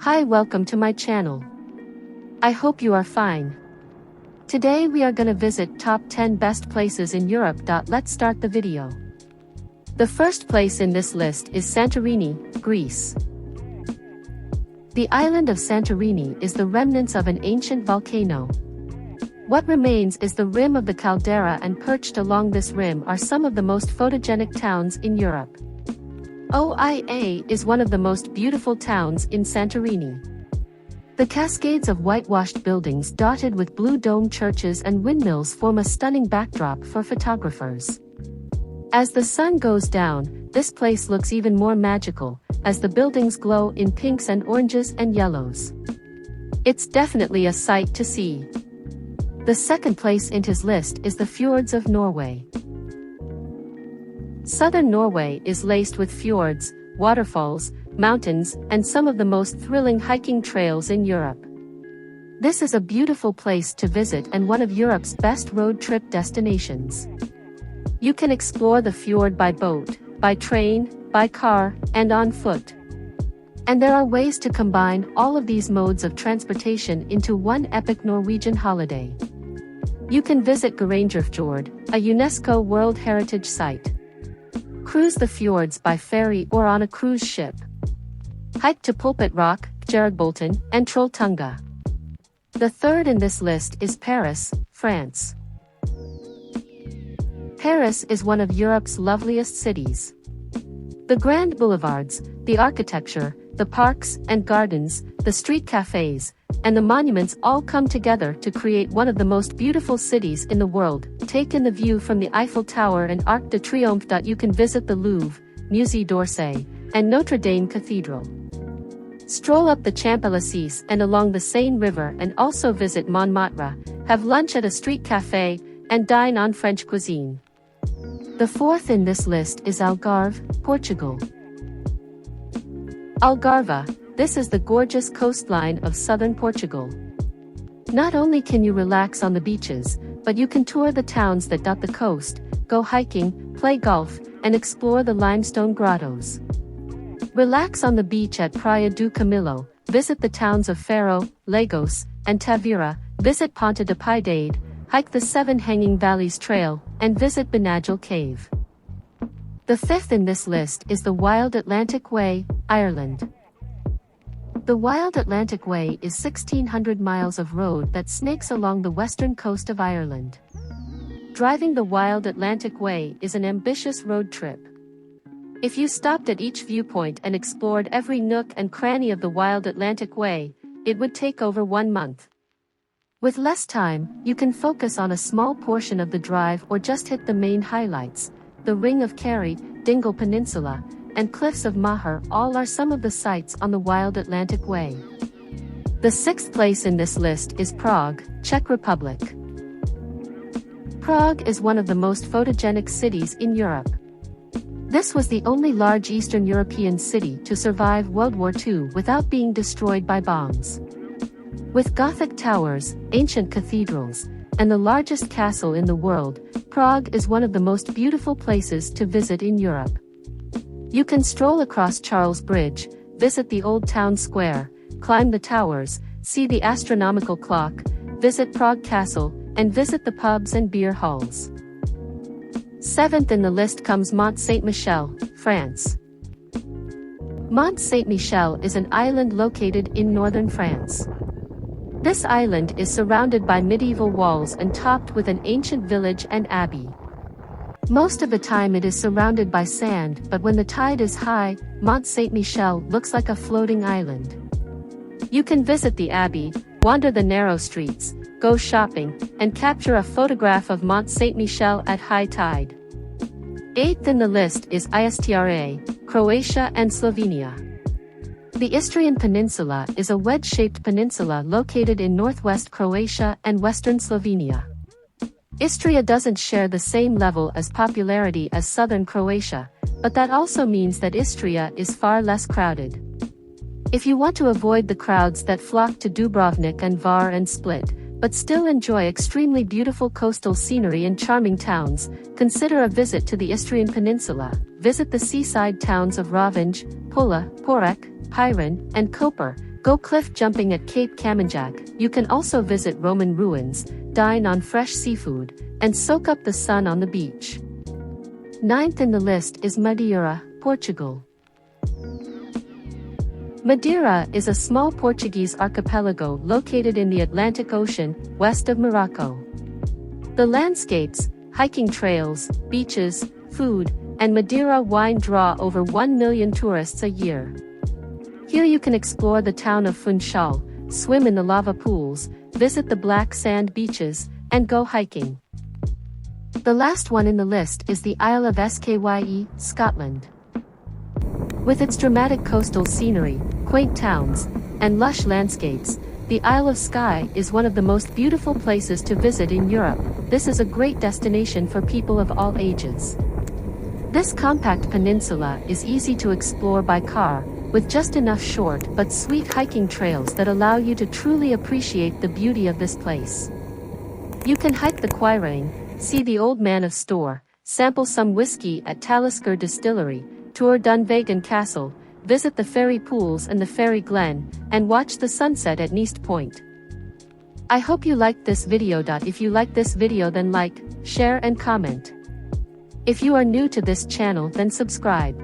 Hi, welcome to my channel. I hope you are fine. Today we are gonna visit top 10 best places in Europe. Let's start the video. The first place in this list is Santorini, Greece. The island of Santorini is the remnants of an ancient volcano. What remains is the rim of the caldera, and perched along this rim are some of the most photogenic towns in Europe. Oia is one of the most beautiful towns in Santorini. The cascades of whitewashed buildings dotted with blue dome churches and windmills form a stunning backdrop for photographers. As the sun goes down, this place looks even more magical, as the buildings glow in pinks and oranges and yellows. It's definitely a sight to see. The second place in his list is the fjords of Norway. Southern Norway is laced with fjords, waterfalls, mountains, and some of the most thrilling hiking trails in Europe. This is a beautiful place to visit and one of Europe's best road trip destinations. You can explore the fjord by boat, by train, by car, and on foot. And there are ways to combine all of these modes of transportation into one epic Norwegian holiday. You can visit Lemmefjord, a UNESCO World Heritage Site. Cruise the fjords by ferry or on a cruise ship. Hike to Pulpit Rock, Bolton, and Trolltunga. The third in this list is Paris, France. Paris is one of Europe's loveliest cities. The grand boulevards, the architecture, the parks and gardens, the street cafes, and the monuments all come together to create one of the most beautiful cities in the world. Take in the view from the Eiffel Tower and Arc de Triomphe. You can visit the Louvre, Musée d'Orsay, and Notre Dame Cathedral. Stroll up the Champs-Élysées and along the Seine River, and also visit Montmartre, have lunch at a street cafe, and dine on French cuisine. The fourth in this list is Algarve, Portugal. Algarve, this is the gorgeous coastline of southern Portugal. Not only can you relax on the beaches, but you can tour the towns that dot the coast, go hiking, play golf, and explore the limestone grottos. Relax on the beach at Praia do Camilo, visit the towns of Faro, Lagos, and Tavira, visit Ponta de Piedade, hike the Seven Hanging Valleys Trail, and visit Benagil Cave. The fifth in this list is the Wild Atlantic Way, Ireland. The Wild Atlantic Way is 1,600 miles of road that snakes along the western coast of Ireland. Driving the Wild Atlantic Way is an ambitious road trip. If you stopped at each viewpoint and explored every nook and cranny of the Wild Atlantic Way, it would take over 1 month. With less time, you can focus on a small portion of the drive or just hit the main highlights. The Ring of Kerry, Dingle Peninsula, and Cliffs of Moher all are some of the sights on the Wild Atlantic Way. The sixth place in this list is Prague, Czech Republic. Prague is one of the most photogenic cities in Europe. This was the only large Eastern European city to survive World War II without being destroyed by bombs. With Gothic towers, ancient cathedrals, and the largest castle in the world, Prague is one of the most beautiful places to visit in Europe. You can stroll across Charles Bridge, visit the Old Town Square, climb the towers, see the astronomical clock, visit Prague Castle, and visit the pubs and beer halls. Seventh in the list comes Mont Saint-Michel, France. Mont Saint-Michel is an island located in northern France. This island is surrounded by medieval walls and topped with an ancient village and abbey. Most of the time it is surrounded by sand, but when the tide is high, Mont Saint-Michel looks like a floating island. You can visit the abbey, wander the narrow streets, go shopping, and capture a photograph of Mont Saint-Michel at high tide. Eighth in the list is Istra, Croatia and Slovenia. The Istrian Peninsula is a wedge-shaped peninsula located in northwest Croatia and western Slovenia. Istria doesn't share the same level as popularity as southern Croatia, but that also means that Istria is far less crowded. If you want to avoid the crowds that flock to Dubrovnik and Var and Split, but still enjoy extremely beautiful coastal scenery and charming towns, consider a visit to the Istrian Peninsula. Visit the seaside towns of Rovinj, Pula, Porek, Piran, and Koper, Go cliff jumping at Cape Kamanjak. You can also visit Roman ruins, dine on fresh seafood, and soak up the sun on the beach. Ninth in the list is Madeira, Portugal. Madeira is a small Portuguese archipelago located in the Atlantic Ocean, west of Morocco. The landscapes, hiking trails, beaches, food, and Madeira wine draw over 1 million tourists a year. Here you can explore the town of Funchal, swim in the lava pools, visit the black sand beaches, and go hiking. The last one in the list is the Isle of Skye, Scotland. With its dramatic coastal scenery, quaint towns, and lush landscapes, the Isle of Skye is one of the most beautiful places to visit in Europe. This is a great destination for people of all ages. This compact peninsula is easy to explore by car, with just enough short but sweet hiking trails that allow you to truly appreciate the beauty of this place. You can hike the Quiraing, see the Old Man of Store, sample some whiskey at Talisker Distillery, tour Dunvegan Castle, visit the Fairy Pools and the Fairy Glen, and watch the sunset at Neast Point. I hope you liked this video. If you like this video, then like, share and comment. If you are new to this channel, then subscribe.